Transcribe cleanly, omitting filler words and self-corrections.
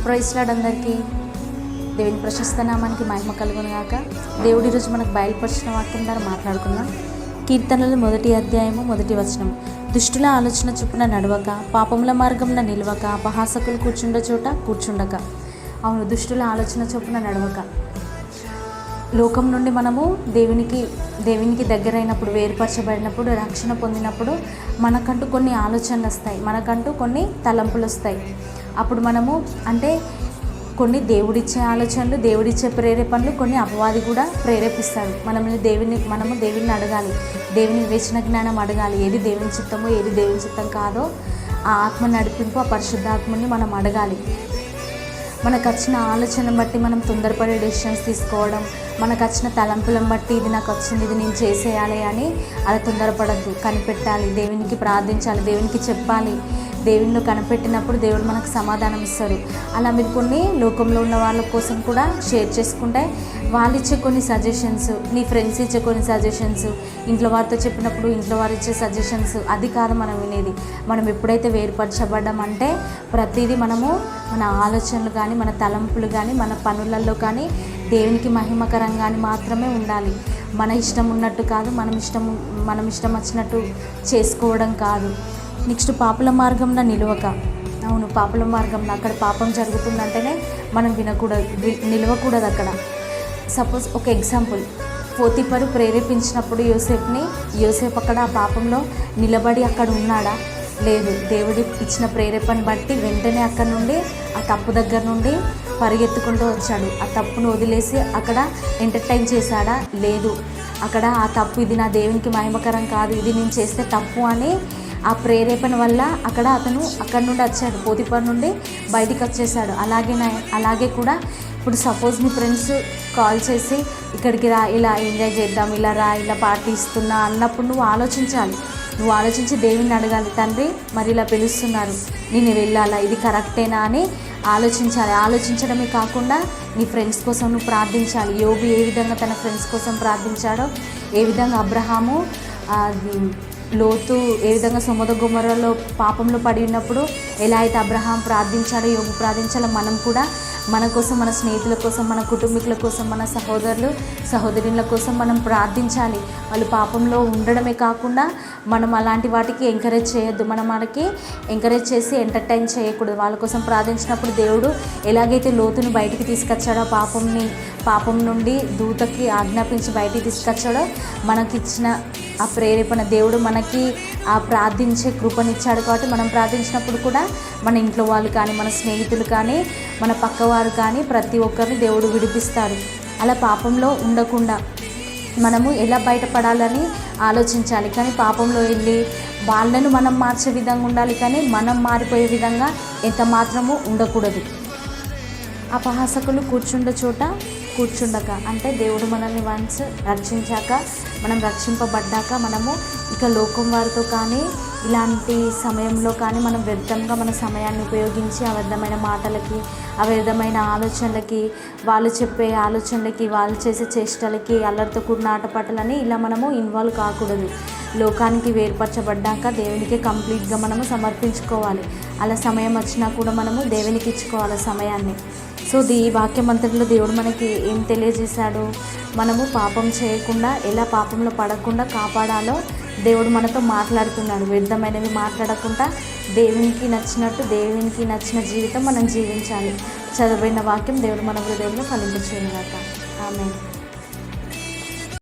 Praise lord అందరికీ. దేవుని ప్రశస్త నామానికి మహిమ కలుగును గాక. దేవుడి రోజు మనకు బయలుపరిచిన వాక్యం ద్వారా మాట్లాడుకుందాం. కీర్తనలు 1వ అధ్యాయము 1వ వచనం. దుష్టుల ఆలోచన చొప్పున నడవక, పాపముల మార్గమున నిలవక, అపహాసకులు కూర్చుండ చోట కూర్చుండక. అవును, దుష్టుల ఆలోచన చొప్పున నడవక. లోకం నుండి మనము దేవునికి దగ్గరైనప్పుడు, వేరుపరచబడినప్పుడు, రక్షణ పొందినప్పుడు మనకంటూ కొన్ని ఆలోచనలు వస్తాయి, మనకంటూ కొన్ని తలంపులు వస్తాయి. అప్పుడు మనము కొన్ని దేవుడిచ్చే ఆలోచనలు, దేవుడిచ్చే ప్రేరేపణలు, కొన్ని అపవాది కూడా ప్రేరేపిస్తాడు. మనము దేవుని అడగాలి, దేవుని వివేచన జ్ఞానం అడగాలి. ఏది దేవుని చిత్తమో, ఏది దేవుని చిత్తం కాదో ఆ ఆత్మ నడిపింపు, ఆ పరిశుద్ధాత్మని మనం అడగాలి. మనకు వచ్చిన ఆలోచనను బట్టి మనం తొందరపడే డెసిషన్స్ తీసుకోవడం, మనకు వచ్చిన తలంపులను బట్టి ఇది నాకు వచ్చింది, ఇది నేను చేసేయాలి అని అలా తొందరపడద్దు. కనిపెట్టాలి, దేవునికి ప్రార్థించాలి, దేవునికి చెప్పాలి. దేవుని కనిపెట్టినప్పుడు దేవుడు మనకు సమాధానం ఇస్తారు. అలా మీరు కొన్ని లోకంలో ఉన్న వాళ్ళ కోసం కూడా షేర్ చేసుకుంటే వాళ్ళు ఇచ్చే కొన్ని సజెషన్స్, నీ ఫ్రెండ్స్ ఇచ్చే కొన్ని సజెషన్స్, ఇంట్లో వారితో చెప్పినప్పుడు ఇంట్లో వారు ఇచ్చే సజెషన్స్, అది కాదు మనం వినేది. మనం ఎప్పుడైతే వేరుపరచబడ్డామంటే ప్రతిదీ మనము మన ఆలోచనలు కానీ, మన తలంపులు కానీ, మన పనులలో కానీ దేవునికి మహిమకరంగాని మాత్రమే ఉండాలి. మన ఇష్టం ఉన్నట్టు కాదు, మనం ఇష్టం వచ్చినట్టు చేసుకోవడం కాదు. నెక్స్ట్, పాపుల మార్గంలో నిలవక. అవును, పాపుల మార్గంలో అక్కడ పాపం జరుగుతుందంటేనే మనం నిలవకూడదు అక్కడ. సపోజ్ ఒక ఎగ్జాంపుల్, పోతీఫరు ప్రేరేపించినప్పుడు యోసేపు అక్కడ ఆ పాపంలో నిలబడి అక్కడ ఉన్నాడా? లేదు. దేవుడి ఇచ్చిన ప్రేరేపణ బట్టి వెంటనే అక్కడ నుండి, ఆ తప్పు దగ్గర నుండి పరిగెత్తుకుంటూ వచ్చాడు. ఆ తప్పును వదిలేసి అక్కడ ఎంటర్టైన్ చేశాడా? లేదు. అక్కడ ఆ తప్పు, ఇది నా దేవునికి మహిమకరం కాదు, ఇది నేను చేస్తే తప్పు అని ఆ ప్రేరేపణ వల్ల అతను అక్కడి నుండి వచ్చాడు, పోతీఫర్ నుండి బయటికి వచ్చేసాడు. అలాగే కూడా ఇప్పుడు సపోజ్ మీ ఫ్రెండ్స్ కాల్ చేసి ఇక్కడికి రా, ఇలా ఎంజాయ్ చేద్దాం, ఇలా రా, ఇలా పార్టీ ఇస్తున్నా అన్నప్పుడు నువ్వు ఆలోచించి దేవుని అడగాలి. తండ్రి, మరి ఇలా పిలుస్తున్నారు, నేను వెళ్ళాలా, ఇది కరెక్టేనా అని ఆలోచించాలి. ఆలోచించడమే కాకుండా నీ ఫ్రెండ్స్ కోసం నువ్వు ప్రార్థించాలి. యోబు ఏ విధంగా తన ఫ్రెండ్స్ కోసం ప్రార్థించాడో, ఏ విధంగా అబ్రహాము, లోతు ఏ విధంగా సొదొమ గొమొర్రాలో పాపంలో పడి ఉన్నప్పుడు ఎలా అయితే అబ్రహాం ప్రార్థించాడో, యోబు ప్రార్థించాలో, మనం కూడా మన కోసం, మన స్నేహితుల కోసం, మన కుటుంబీకుల కోసం, మన సహోదరులు సహోదరుల కోసం మనం ప్రార్థించాలి. వాళ్ళు పాపంలో ఉండడమే కాకుండా మనం అలాంటి వాటికి ఎంకరేజ్ చేయొద్దు. మనం వాళ్ళకి ఎంకరేజ్ చేసి ఎంటర్టైన్ చేయకూడదు. వాళ్ళ కోసం ప్రార్థించినప్పుడు దేవుడు ఎలాగైతే లోతుని బయటికి తీసుకొచ్చాడో, పాపం నుండి దూతకి ఆజ్ఞాపించి బయటికి తీసుకొచ్చాడో, మనకిచ్చిన ఆ ప్రేరేపణ దేవుడు మనకి ఆ ప్రార్థించే కృపనిచ్చాడు. కాబట్టి మనం ప్రార్థించినప్పుడు కూడా మన ఇంట్లో వాళ్ళు కానీ, మన స్నేహితులు కానీ, మన పక్కవారు కానీ ప్రతి ఒక్కరిని దేవుడు విడిపిస్తాడు. అలా పాపంలో ఉండకుండా మనము ఎలా బయటపడాలని ఆలోచించాలి. కానీ పాపంలో వెళ్ళి వాళ్ళను మనం మార్చే విధంగా ఉండాలి, కానీ మనం మారిపోయే విధంగా ఎంత మాత్రము ఉండకూడదు. అపహాసకులు కూర్చుండ చోట కూర్చుండక అంటే దేవుడు మనల్ని వన్స్ రక్షించాక, మనం రక్షింపబడ్డాక మనము ఇక లోకం వారితో కానీ, ఇలాంటి సమయంలో కానీ మనం వ్యర్థంగా మన సమయాన్ని ఉపయోగించి అవ్యర్థమైన మాటలకి, అవ్యర్థమైన ఆలోచనలకి, వాళ్ళు చెప్పే ఆలోచనలకి, వాళ్ళు చేసే చేష్టలకి, అల్లరితో కూడిన ఆటపాటలని ఇలా మనము ఇన్వాల్వ్ కాకూడదు. లోకానికి వేరుపరచబడ్డాక దేవునికి కంప్లీట్గా మనము సమర్పించుకోవాలి. అలా సమయం వచ్చినా కూడా మనము దేవునికి ఇచ్చుకోవాలి సమయాన్ని. సో ఈ వాక్యమంతటిలో దేవుడు మనకి ఏం తెలియజేశాడు? మనము పాపం చేయకుండా, ఎలా పాపంలో పడకుండా కాపాడాలో దేవుడు మనతో మాట్లాడుతున్నాడు. వ్యర్థమైనవి మాట్లాడకుండా దేవునికి నచ్చిన జీవితం మనం జీవించాలి. చదివిన వాక్యం దేవుడు మన హృదయంలో ఫలింపచేయుగాక. ఆమేన్.